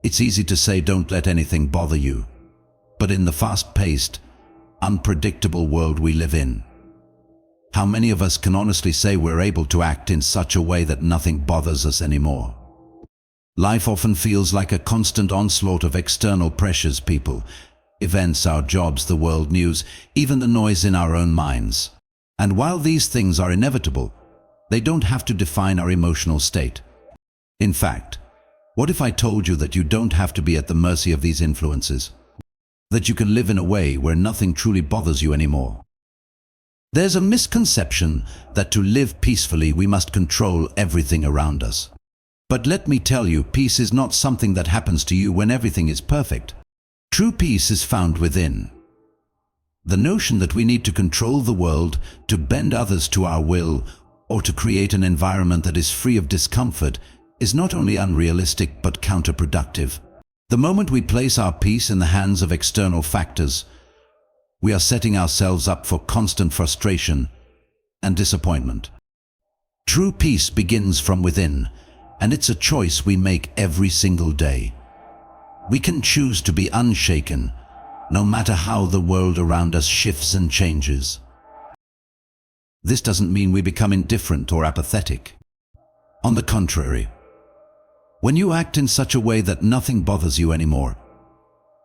It's easy to say don't let anything bother you. But in the fast-paced, unpredictable world we live in, how many of us can honestly say we're able to act in such a way that nothing bothers us anymore? Life often feels like a constant onslaught of external pressures, people, events, our jobs, the world news, even the noise in our own minds. And while these things are inevitable, they don't have to define our emotional state. In fact, what if I told you that you don't have to be at the mercy of these influences? That you can live in a way where nothing truly bothers you anymore? There's a misconception that to live peacefully we must control everything around us. But let me tell you, peace is not something that happens to you when everything is perfect. True peace is found within. The notion that we need to control the world, to bend others to our will, or to create an environment that is free of discomfort is not only unrealistic but counterproductive. The moment we place our peace in the hands of external factors, we are setting ourselves up for constant frustration and disappointment. True peace begins from within, and it's a choice we make every single day. We can choose to be unshaken, no matter how the world around us shifts and changes. This doesn't mean we become indifferent or apathetic. On the contrary, when you act in such a way that nothing bothers you anymore,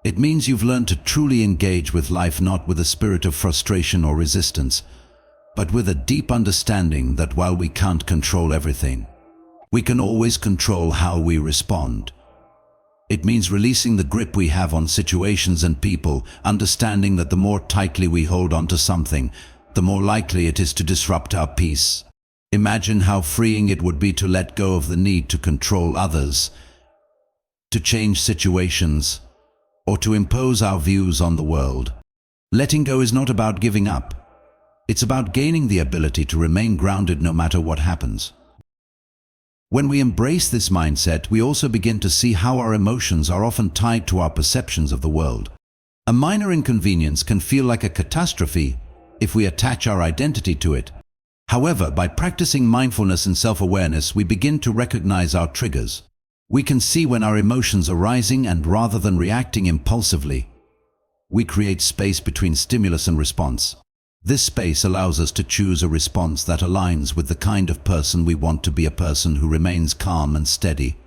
it means you've learned to truly engage with life, not with a spirit of frustration or resistance, but with a deep understanding that while we can't control everything, we can always control how we respond. It means releasing the grip we have on situations and people, understanding that the more tightly we hold on to something, the more likely it is to disrupt our peace. Imagine how freeing it would be to let go of the need to control others, to change situations, or to impose our views on the world. Letting go is not about giving up. It's about gaining the ability to remain grounded no matter what happens. When we embrace this mindset, we also begin to see how our emotions are often tied to our perceptions of the world. A minor inconvenience can feel like a catastrophe if we attach our identity to it. However, by practicing mindfulness and self-awareness, we begin to recognize our triggers. We can see when our emotions are rising, and rather than reacting impulsively, we create space between stimulus and response. This space allows us to choose a response that aligns with the kind of person we want to be, a person who remains calm and steady,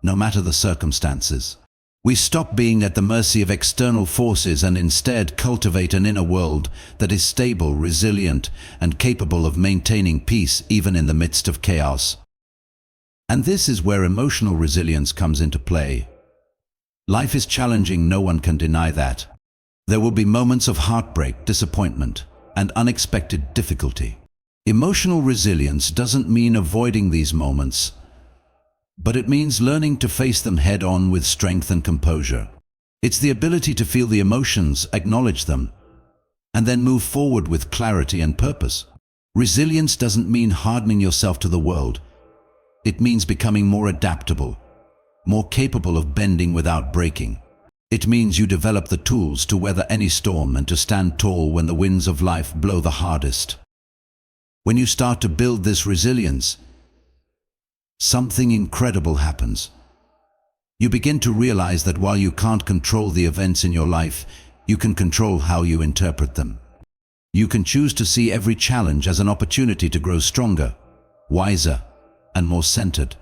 no matter the circumstances. We stop being at the mercy of external forces and instead cultivate an inner world that is stable, resilient, and capable of maintaining peace even in the midst of chaos. And this is where emotional resilience comes into play. Life is challenging, no one can deny that. There will be moments of heartbreak, disappointment, and unexpected difficulty. Emotional resilience doesn't mean avoiding these moments, but it means learning to face them head-on with strength and composure. It's the ability to feel the emotions, acknowledge them, and then move forward with clarity and purpose. Resilience doesn't mean hardening yourself to the world. It means becoming more adaptable, more capable of bending without breaking. It means you develop the tools to weather any storm and to stand tall when the winds of life blow the hardest. When you start to build this resilience, something incredible happens. You begin to realize that while you can't control the events in your life, you can control how you interpret them. You can choose to see every challenge as an opportunity to grow stronger, wiser, and more centered.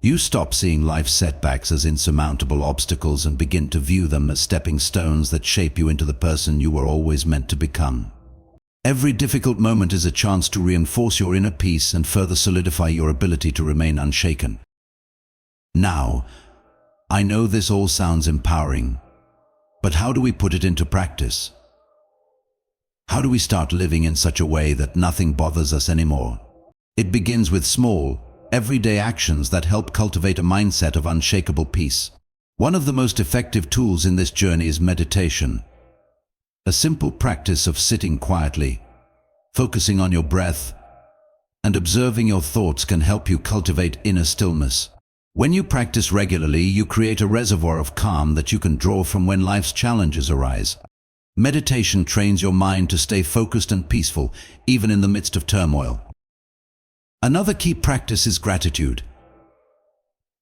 You stop seeing life's setbacks as insurmountable obstacles and begin to view them as stepping stones that shape you into the person you were always meant to become. Every difficult moment is a chance to reinforce your inner peace and further solidify your ability to remain unshaken. Now, I know this all sounds empowering, but how do we put it into practice? How do we start living in such a way that nothing bothers us anymore? It begins with small, everyday actions that help cultivate a mindset of unshakable peace. One of the most effective tools in this journey is meditation. A simple practice of sitting quietly, focusing on your breath, and observing your thoughts can help you cultivate inner stillness. When you practice regularly, you create a reservoir of calm that you can draw from when life's challenges arise. Meditation trains your mind to stay focused and peaceful, even in the midst of turmoil. Another key practice is gratitude.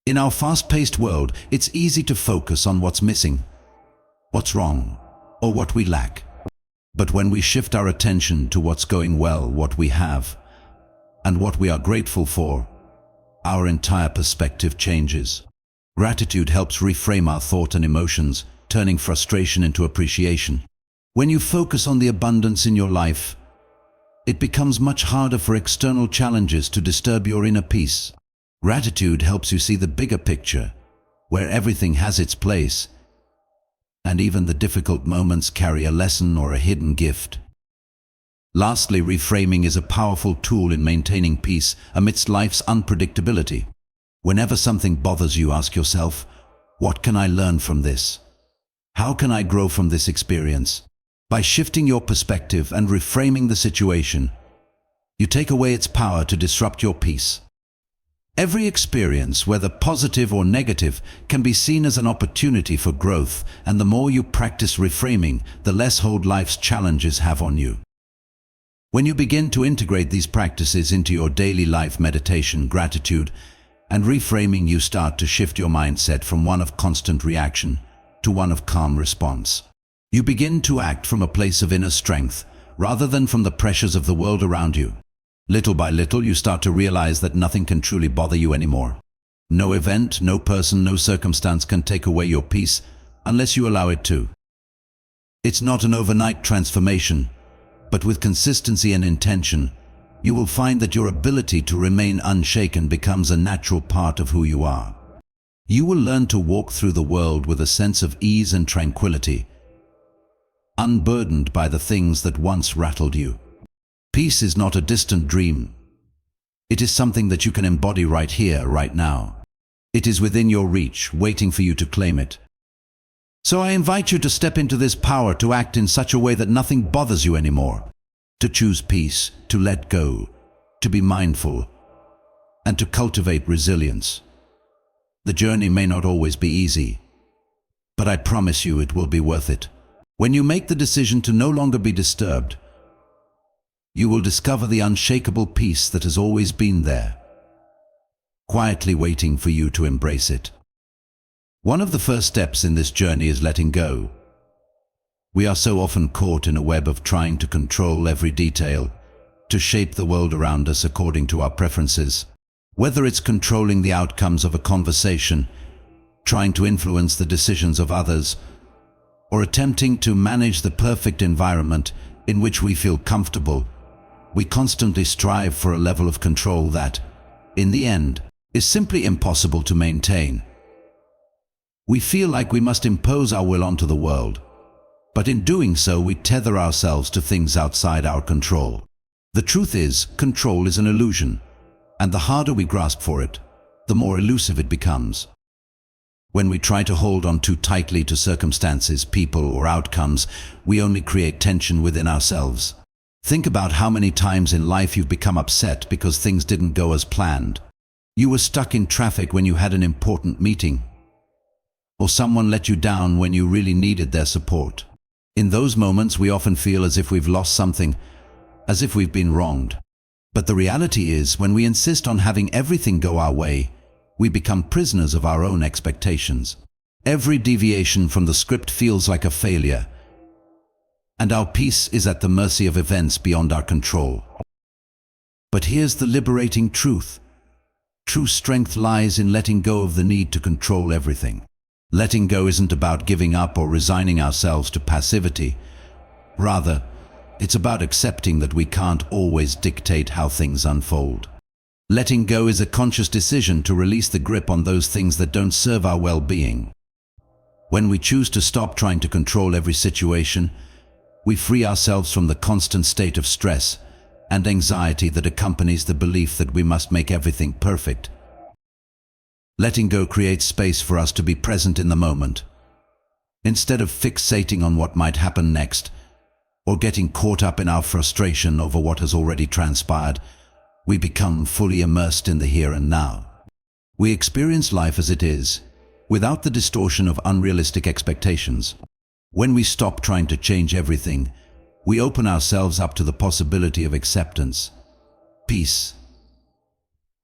In our fast-paced world, it's easy to focus on what's missing, what's wrong, or what we lack. But when we shift our attention to what's going well, what we have, and what we are grateful for, our entire perspective changes. Gratitude helps reframe our thought and emotions, turning frustration into appreciation. When you focus on the abundance in your life, it becomes much harder for external challenges to disturb your inner peace. Gratitude helps you see the bigger picture, where everything has its place, and even the difficult moments carry a lesson or a hidden gift. Lastly, reframing is a powerful tool in maintaining peace amidst life's unpredictability. Whenever something bothers you, ask yourself, what can I learn from this? How can I grow from this experience? By shifting your perspective and reframing the situation, you take away its power to disrupt your peace. Every experience, whether positive or negative, can be seen as an opportunity for growth, and the more you practice reframing, the less hold life's challenges have on you. When you begin to integrate these practices into your daily life, meditation, gratitude, and reframing, you start to shift your mindset from one of constant reaction to one of calm response. You begin to act from a place of inner strength, rather than from the pressures of the world around you. Little by little, you start to realize that nothing can truly bother you anymore. No event, no person, no circumstance can take away your peace unless you allow it to. It's not an overnight transformation, but with consistency and intention, you will find that your ability to remain unshaken becomes a natural part of who you are. You will learn to walk through the world with a sense of ease and tranquility, unburdened by the things that once rattled you. Peace is not a distant dream. It is something that you can embody right here, right now. It is within your reach, waiting for you to claim it. So I invite you to step into this power to act in such a way that nothing bothers you anymore. To choose peace, to let go, to be mindful, and to cultivate resilience. The journey may not always be easy, but I promise you it will be worth it. When you make the decision to no longer be disturbed, you will discover the unshakable peace that has always been there, quietly waiting for you to embrace it. One of the first steps in this journey is letting go. We are so often caught in a web of trying to control every detail, to shape the world around us according to our preferences. Whether it's controlling the outcomes of a conversation, trying to influence the decisions of others, or attempting to manage the perfect environment in which we feel comfortable, we constantly strive for a level of control that, in the end, is simply impossible to maintain. We feel like we must impose our will onto the world, but in doing so we tether ourselves to things outside our control. The truth is, control is an illusion, and the harder we grasp for it, the more elusive it becomes. When we try to hold on too tightly to circumstances, people, or outcomes, we only create tension within ourselves. Think about how many times in life you've become upset because things didn't go as planned. You were stuck in traffic when you had an important meeting, or someone let you down when you really needed their support. In those moments, we often feel as if we've lost something, as if we've been wronged. But the reality is, when we insist on having everything go our way, we become prisoners of our own expectations. Every deviation from the script feels like a failure, and our peace is at the mercy of events beyond our control. But here's the liberating truth. True strength lies in letting go of the need to control everything. Letting go isn't about giving up or resigning ourselves to passivity. Rather, it's about accepting that we can't always dictate how things unfold. Letting go is a conscious decision to release the grip on those things that don't serve our well-being. When we choose to stop trying to control every situation, we free ourselves from the constant state of stress and anxiety that accompanies the belief that we must make everything perfect. Letting go creates space for us to be present in the moment. Instead of fixating on what might happen next, or getting caught up in our frustration over what has already transpired, we become fully immersed in the here and now. We experience life as it is, without the distortion of unrealistic expectations. When we stop trying to change everything, we open ourselves up to the possibility of acceptance, peace,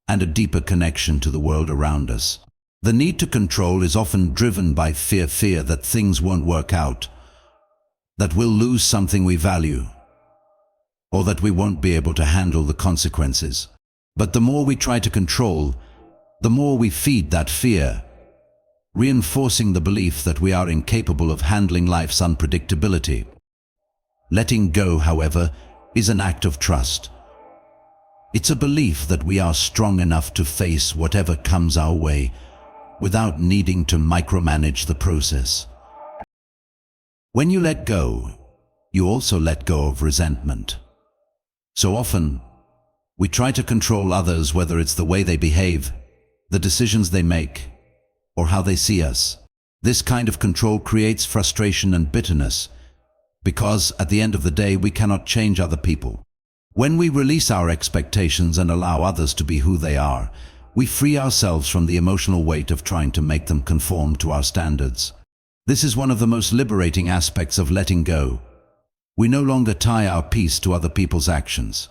and a deeper connection to the world around us. The need to control is often driven by fear that things won't work out, that we'll lose something we value, or that we won't be able to handle the consequences. But the more we try to control, the more we feed that fear, reinforcing the belief that we are incapable of handling life's unpredictability. Letting go, however, is an act of trust. It's a belief that we are strong enough to face whatever comes our way without needing to micromanage the process. When you let go, you also let go of resentment. So often, we try to control others, whether it's the way they behave, the decisions they make, or how they see us. This kind of control creates frustration and bitterness, because at the end of the day we cannot change other people. When we release our expectations and allow others to be who they are, we free ourselves from the emotional weight of trying to make them conform to our standards. This is one of the most liberating aspects of letting go. We no longer tie our peace to other people's actions.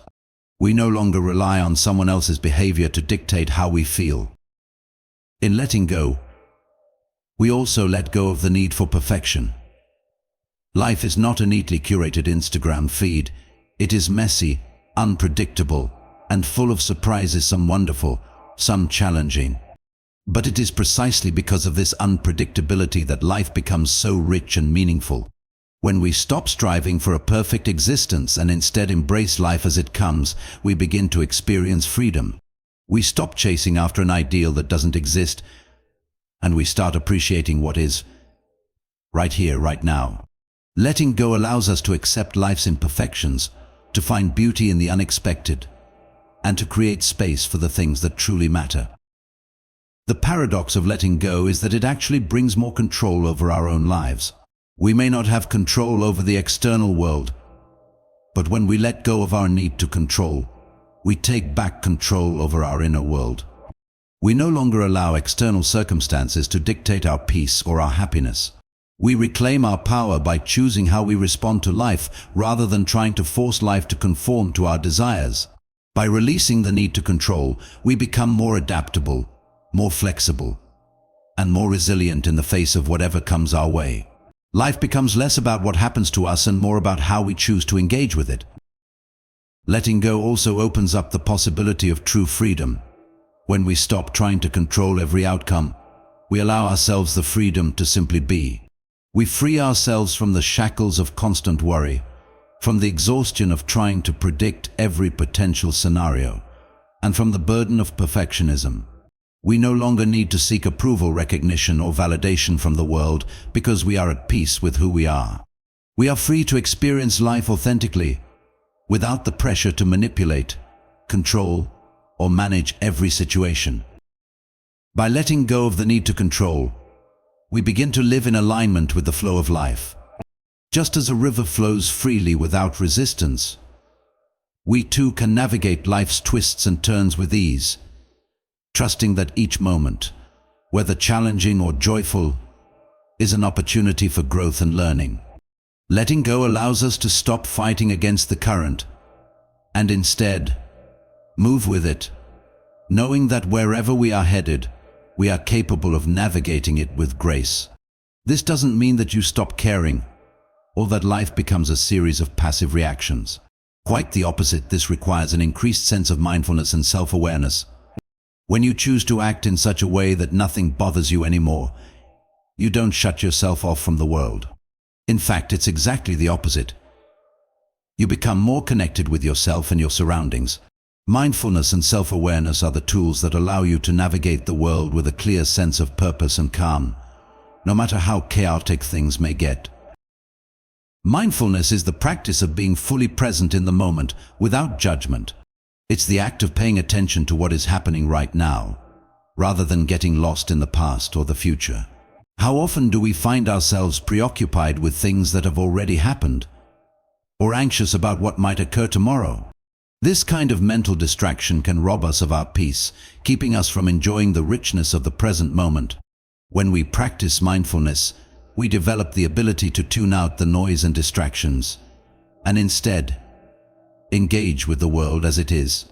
We no longer rely on someone else's behavior to dictate how we feel. In letting go, we also let go of the need for perfection. Life is not a neatly curated Instagram feed. It is messy, unpredictable, and full of surprises, some wonderful, some challenging. But it is precisely because of this unpredictability that life becomes so rich and meaningful. When we stop striving for a perfect existence and instead embrace life as it comes, we begin to experience freedom. We stop chasing after an ideal that doesn't exist, and we start appreciating what is, right here, right now. Letting go allows us to accept life's imperfections, to find beauty in the unexpected, and to create space for the things that truly matter. The paradox of letting go is that it actually brings more control over our own lives. We may not have control over the external world, but when we let go of our need to control, we take back control over our inner world. We no longer allow external circumstances to dictate our peace or our happiness. We reclaim our power by choosing how we respond to life rather than trying to force life to conform to our desires. By releasing the need to control, we become more adaptable, more flexible, and more resilient in the face of whatever comes our way. Life becomes less about what happens to us and more about how we choose to engage with it. Letting go also opens up the possibility of true freedom. When we stop trying to control every outcome, we allow ourselves the freedom to simply be. We free ourselves from the shackles of constant worry, from the exhaustion of trying to predict every potential scenario, and from the burden of perfectionism. We no longer need to seek approval, recognition, or validation from the world because we are at peace with who we are. We are free to experience life authentically, without the pressure to manipulate, control, or manage every situation. By letting go of the need to control, we begin to live in alignment with the flow of life. Just as a river flows freely without resistance, we too can navigate life's twists and turns with ease, trusting that each moment, whether challenging or joyful, is an opportunity for growth and learning. Letting go allows us to stop fighting against the current and instead move with it, knowing that wherever we are headed, we are capable of navigating it with grace. This doesn't mean that you stop caring or that life becomes a series of passive reactions. Quite the opposite, this requires an increased sense of mindfulness and self-awareness. When you choose to act in such a way that nothing bothers you anymore, you don't shut yourself off from the world. In fact, it's exactly the opposite. You become more connected with yourself and your surroundings. Mindfulness and self-awareness are the tools that allow you to navigate the world with a clear sense of purpose and calm, no matter how chaotic things may get. Mindfulness is the practice of being fully present in the moment, without judgment. It's the act of paying attention to what is happening right now, rather than getting lost in the past or the future. How often do we find ourselves preoccupied with things that have already happened, or anxious about what might occur tomorrow? This kind of mental distraction can rob us of our peace, keeping us from enjoying the richness of the present moment. When we practice mindfulness, we develop the ability to tune out the noise and distractions, and instead, engage with the world as it is.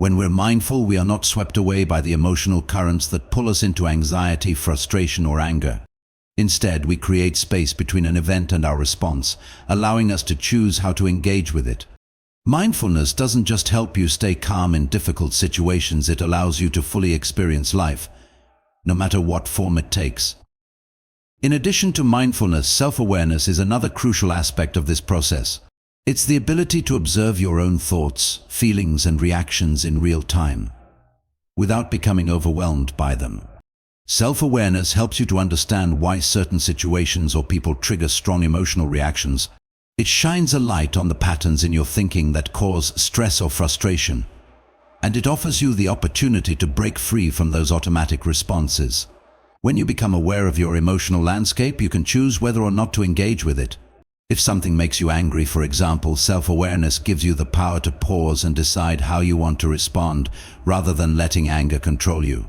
When we're mindful, we are not swept away by the emotional currents that pull us into anxiety, frustration, or anger. Instead, we create space between an event and our response, allowing us to choose how to engage with it. Mindfulness doesn't just help you stay calm in difficult situations, it allows you to fully experience life, no matter what form it takes. In addition to mindfulness, self-awareness is another crucial aspect of this process. It's the ability to observe your own thoughts, feelings, and reactions in real time, without becoming overwhelmed by them. Self-awareness helps you to understand why certain situations or people trigger strong emotional reactions. It shines a light on the patterns in your thinking that cause stress or frustration, and it offers you the opportunity to break free from those automatic responses. When you become aware of your emotional landscape, you can choose whether or not to engage with it. If something makes you angry, for example, self-awareness gives you the power to pause and decide how you want to respond, rather than letting anger control you.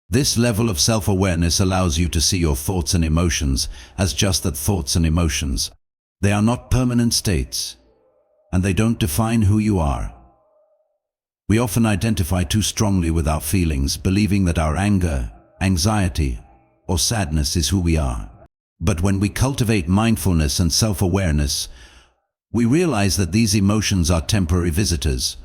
This level of self-awareness allows you to see your thoughts and emotions as just that, thoughts and emotions. They are not permanent states, and they don't define who you are. We often identify too strongly with our feelings, believing that our anger, anxiety, or sadness is who we are. But when we cultivate mindfulness and self-awareness, we realize that these emotions are temporary visitors,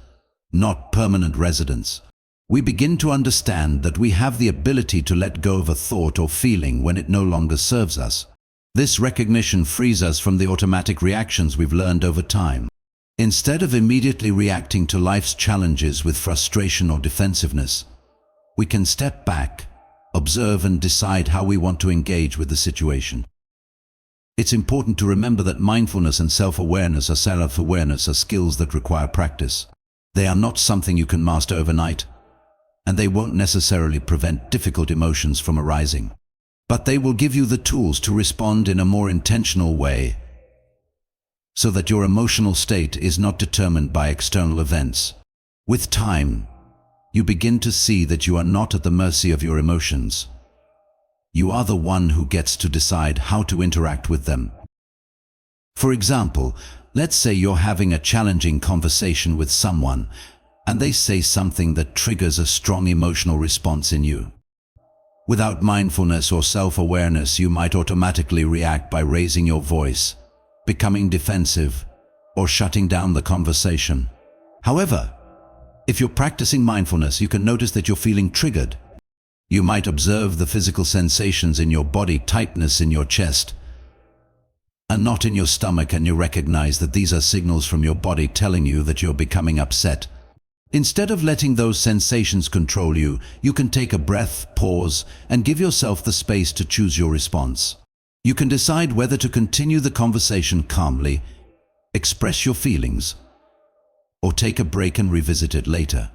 not permanent residents. We begin to understand that we have the ability to let go of a thought or feeling when it no longer serves us. This recognition frees us from the automatic reactions we've learned over time. Instead of immediately reacting to life's challenges with frustration or defensiveness, we can step back, observe, and decide how we want to engage with the situation. It's important to remember that mindfulness and self-awareness are skills that require practice. They are not something you can master overnight, and they won't necessarily prevent difficult emotions from arising. But they will give you the tools to respond in a more intentional way, so that your emotional state is not determined by external events. With time, you begin to see that you are not at the mercy of your emotions. You are the one who gets to decide how to interact with them. For example, let's say you're having a challenging conversation with someone, and they say something that triggers a strong emotional response in you. Without mindfulness or self-awareness, you might automatically react by raising your voice, becoming defensive, or shutting down the conversation. However, if you're practicing mindfulness, you can notice that you're feeling triggered. You might observe the physical sensations in your body, tightness in your chest, a knot in your stomach, and you recognize that these are signals from your body telling you that you're becoming upset. Instead of letting those sensations control you, you can take a breath, pause, and give yourself the space to choose your response. You can decide whether to continue the conversation calmly, express your feelings, or take a break and revisit it later.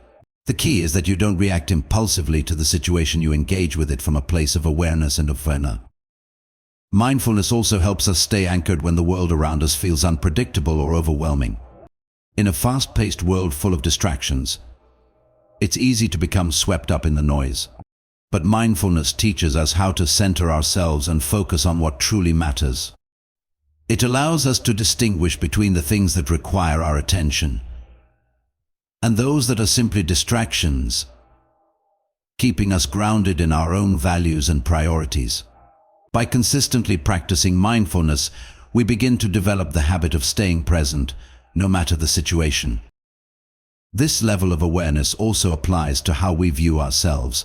The key is that you don't react impulsively to the situation, you engage with it from a place of awareness and awareness. Mindfulness also helps us stay anchored when the world around us feels unpredictable or overwhelming. In a fast-paced world full of distractions, it's easy to become swept up in the noise. But mindfulness teaches us how to center ourselves and focus on what truly matters. It allows us to distinguish between the things that require our attention and those that are simply distractions, keeping us grounded in our own values and priorities. By consistently practicing mindfulness, we begin to develop the habit of staying present, no matter the situation. This level of awareness also applies to how we view ourselves.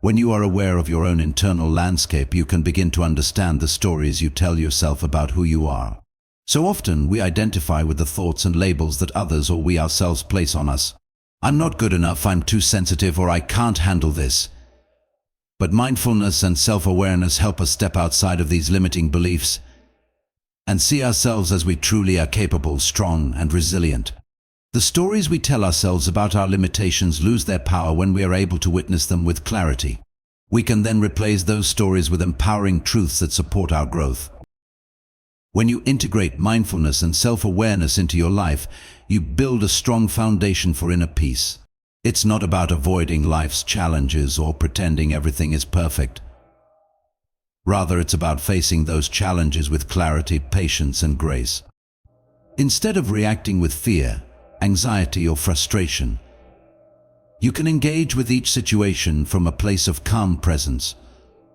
When you are aware of your own internal landscape, you can begin to understand the stories you tell yourself about who you are. So often, we identify with the thoughts and labels that others or we ourselves place on us. I'm not good enough, I'm too sensitive, or I can't handle this. But mindfulness and self-awareness help us step outside of these limiting beliefs and see ourselves as we truly are: capable, strong, and resilient. The stories we tell ourselves about our limitations lose their power when we are able to witness them with clarity. We can then replace those stories with empowering truths that support our growth. When you integrate mindfulness and self-awareness into your life, you build a strong foundation for inner peace. It's not about avoiding life's challenges or pretending everything is perfect. Rather, it's about facing those challenges with clarity, patience, and grace. Instead of reacting with fear, anxiety, or frustration, You can engage with each situation from a place of calm presence,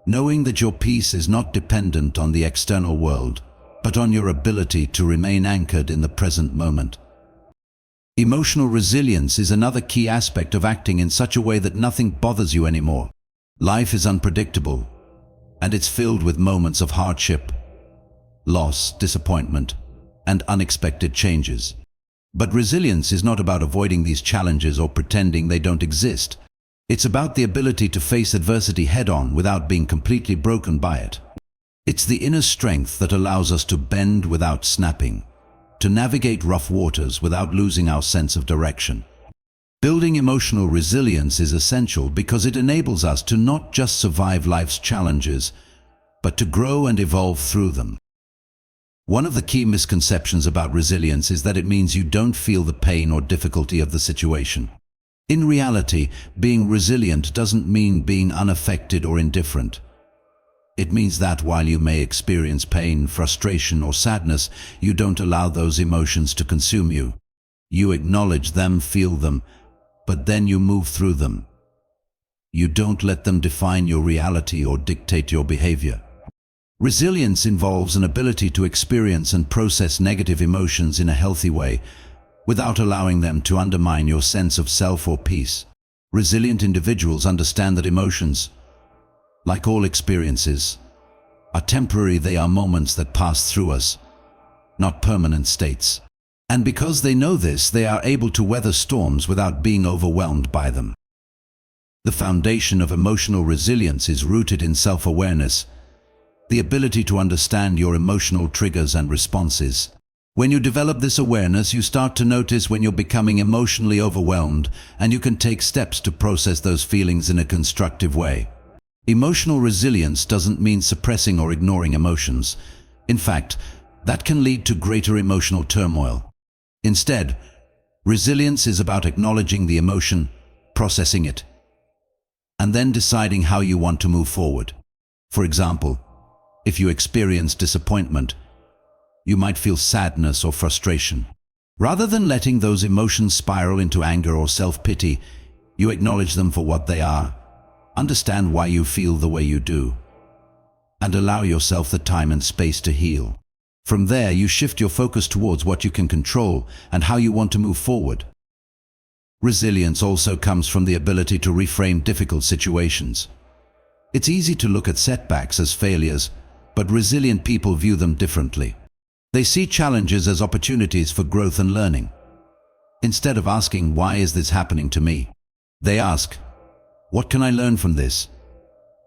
knowing that your peace is not dependent on the external world, but on your ability to remain anchored in the present moment. Emotional resilience is another key aspect of acting in such a way that nothing bothers you anymore. Life is unpredictable, and it's filled with moments of hardship, loss, disappointment, and unexpected changes. But resilience is not about avoiding these challenges or pretending they don't exist. It's about the ability to face adversity head-on without being completely broken by it. It's the inner strength that allows us to bend without snapping, to navigate rough waters without losing our sense of direction. Building emotional resilience is essential because it enables us to not just survive life's challenges, but to grow and evolve through them. One of the key misconceptions about resilience is that it means you don't feel the pain or difficulty of the situation. In reality, being resilient doesn't mean being unaffected or indifferent. It means that while you may experience pain, frustration, or sadness, you don't allow those emotions to consume you. You acknowledge them, feel them, but then you move through them. You don't let them define your reality or dictate your behavior. Resilience involves an ability to experience and process negative emotions in a healthy way, without allowing them to undermine your sense of self or peace. Resilient individuals understand that emotions, like all experiences, are temporary. They are moments that pass through us, not permanent states. And because they know this, they are able to weather storms without being overwhelmed by them. The foundation of emotional resilience is rooted in self-awareness, the ability to understand your emotional triggers and responses. When you develop this awareness, you start to notice when you're becoming emotionally overwhelmed, and you can take steps to process those feelings in a constructive way. Emotional resilience doesn't mean suppressing or ignoring emotions. In fact, that can lead to greater emotional turmoil. Instead, resilience is about acknowledging the emotion, processing it, and then deciding how you want to move forward. For example, if you experience disappointment, you might feel sadness or frustration. Rather than letting those emotions spiral into anger or self-pity, you acknowledge them for what they are, understand why you feel the way you do, and allow yourself the time and space to heal. From there, you shift your focus towards what you can control and how you want to move forward. Resilience also comes from the ability to reframe difficult situations. It's easy to look at setbacks as failures, but resilient people view them differently. They see challenges as opportunities for growth and learning. Instead of asking, "Why is this happening to me?" they ask, "What can I learn from this?"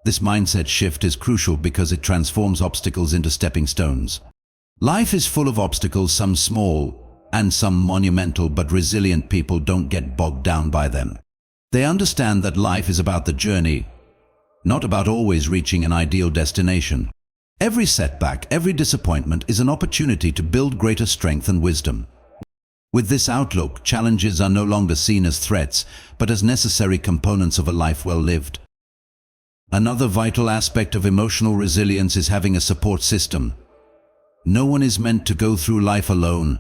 This mindset shift is crucial because it transforms obstacles into stepping stones. Life is full of obstacles, some small and some monumental, but resilient people don't get bogged down by them. They understand that life is about the journey, not about always reaching an ideal destination. Every setback, every disappointment is an opportunity to build greater strength and wisdom. With this outlook, challenges are no longer seen as threats, but as necessary components of a life well lived. Another vital aspect of emotional resilience is having a support system. No one is meant to go through life alone,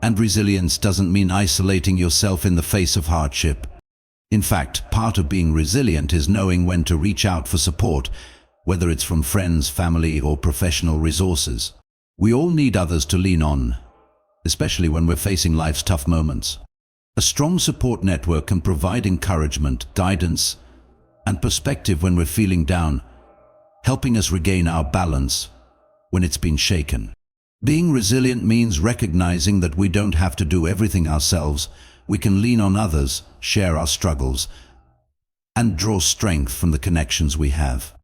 and resilience doesn't mean isolating yourself in the face of hardship. In fact, part of being resilient is knowing when to reach out for support, whether it's from friends, family, or professional resources. We all need others to lean on, especially when we're facing life's tough moments. A strong support network can provide encouragement, guidance, and perspective when we're feeling down, helping us regain our balance when it's been shaken. Being resilient means recognizing that we don't have to do everything ourselves. We can lean on others, share our struggles, and draw strength from the connections we have.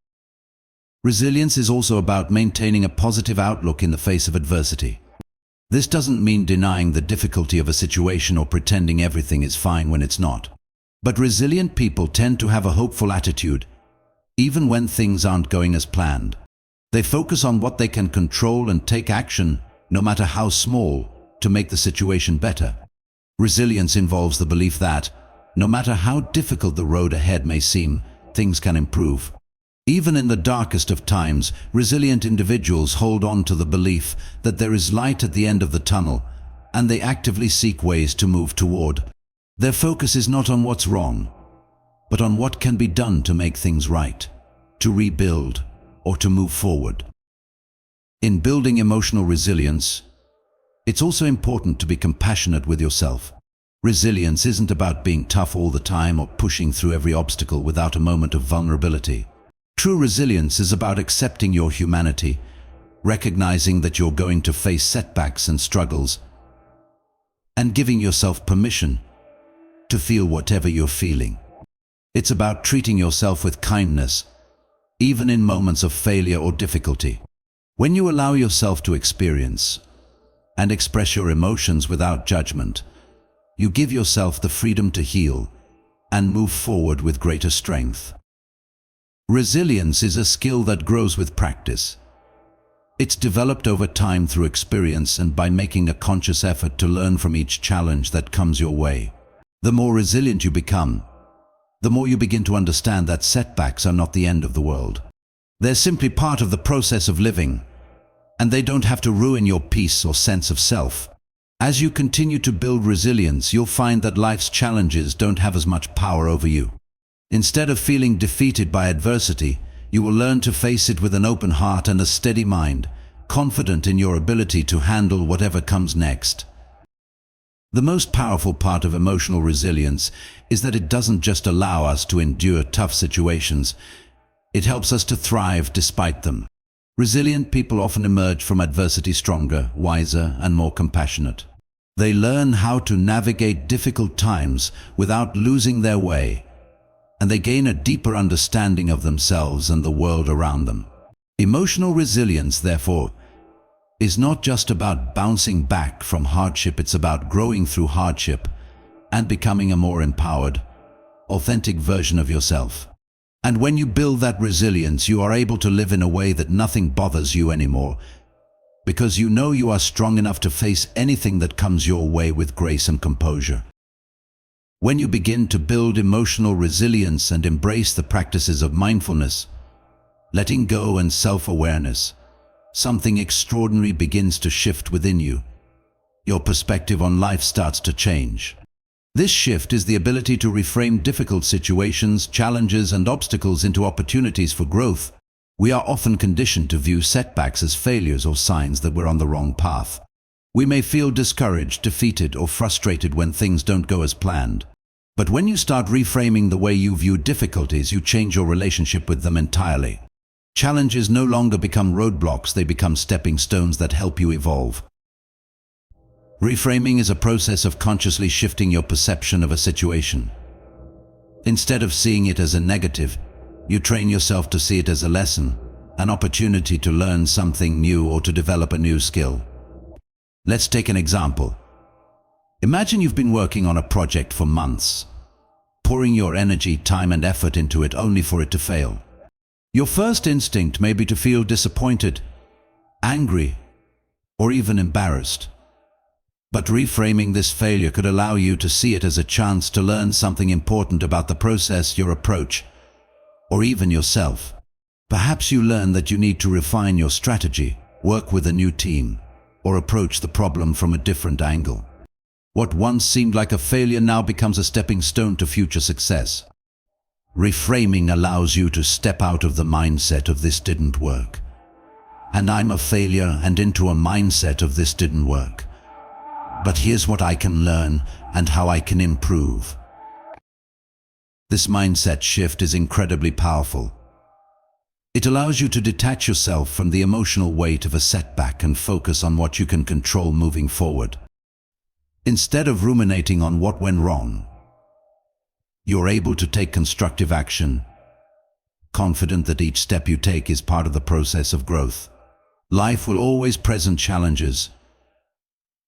Resilience is also about maintaining a positive outlook in the face of adversity. This doesn't mean denying the difficulty of a situation or pretending everything is fine when it's not. But resilient people tend to have a hopeful attitude, even when things aren't going as planned. They focus on what they can control and take action, no matter how small, to make the situation better. Resilience involves the belief that, no matter how difficult the road ahead may seem, things can improve. Even in the darkest of times, resilient individuals hold on to the belief that there is light at the end of the tunnel, and they actively seek ways to move toward. Their focus is not on what's wrong, but on what can be done to make things right, to rebuild, or to move forward. In building emotional resilience, it's also important to be compassionate with yourself. Resilience isn't about being tough all the time or pushing through every obstacle without a moment of vulnerability. True resilience is about accepting your humanity, recognizing that you're going to face setbacks and struggles, and giving yourself permission to feel whatever you're feeling. It's about treating yourself with kindness, even in moments of failure or difficulty. When you allow yourself to experience and express your emotions without judgment, you give yourself the freedom to heal and move forward with greater strength. Resilience is a skill that grows with practice. It's developed over time through experience and by making a conscious effort to learn from each challenge that comes your way. The more resilient you become, the more you begin to understand that setbacks are not the end of the world. They're simply part of the process of living, and they don't have to ruin your peace or sense of self. As you continue to build resilience, you'll find that life's challenges don't have as much power over you. Instead of feeling defeated by adversity, you will learn to face it with an open heart and a steady mind, confident in your ability to handle whatever comes next. The most powerful part of emotional resilience is that it doesn't just allow us to endure tough situations, it helps us to thrive despite them. Resilient people often emerge from adversity stronger, wiser, and more compassionate. They learn how to navigate difficult times without losing their way, and they gain a deeper understanding of themselves and the world around them. Emotional resilience, therefore, is not just about bouncing back from hardship, it's about growing through hardship and becoming a more empowered, authentic version of yourself. And when you build that resilience, you are able to live in a way that nothing bothers you anymore, because you know you are strong enough to face anything that comes your way with grace and composure. When you begin to build emotional resilience and embrace the practices of mindfulness, letting go and self-awareness, something extraordinary begins to shift within you. Your perspective on life starts to change. This shift is the ability to reframe difficult situations, challenges, and obstacles into opportunities for growth. We are often conditioned to view setbacks as failures or signs that we're on the wrong path. We may feel discouraged, defeated, or frustrated when things don't go as planned. But when you start reframing the way you view difficulties, you change your relationship with them entirely. Challenges no longer become roadblocks, they become stepping stones that help you evolve. Reframing is a process of consciously shifting your perception of a situation. Instead of seeing it as a negative, you train yourself to see it as a lesson, an opportunity to learn something new or to develop a new skill. Let's take an example. Imagine you've been working on a project for months, pouring your energy, time, and effort into it only for it to fail. Your first instinct may be to feel disappointed, angry, or even embarrassed. But reframing this failure could allow you to see it as a chance to learn something important about the process, your approach, or even yourself. Perhaps you learn that you need to refine your strategy, work with a new team, or approach the problem from a different angle. What once seemed like a failure now becomes a stepping stone to future success. Reframing allows you to step out of the mindset of "this didn't work," and "I'm a failure," and into a mindset of "this didn't work, but here's what I can learn and how I can improve." This mindset shift is incredibly powerful. It allows you to detach yourself from the emotional weight of a setback and focus on what you can control moving forward. Instead of ruminating on what went wrong, you're able to take constructive action, confident that each step you take is part of the process of growth. Life will always present challenges,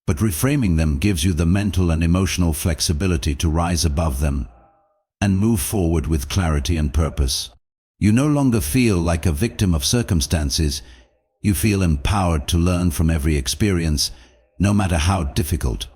but reframing them gives you the mental and emotional flexibility to rise above them and move forward with clarity and purpose. You no longer feel like a victim of circumstances. You feel empowered to learn from every experience, no matter how difficult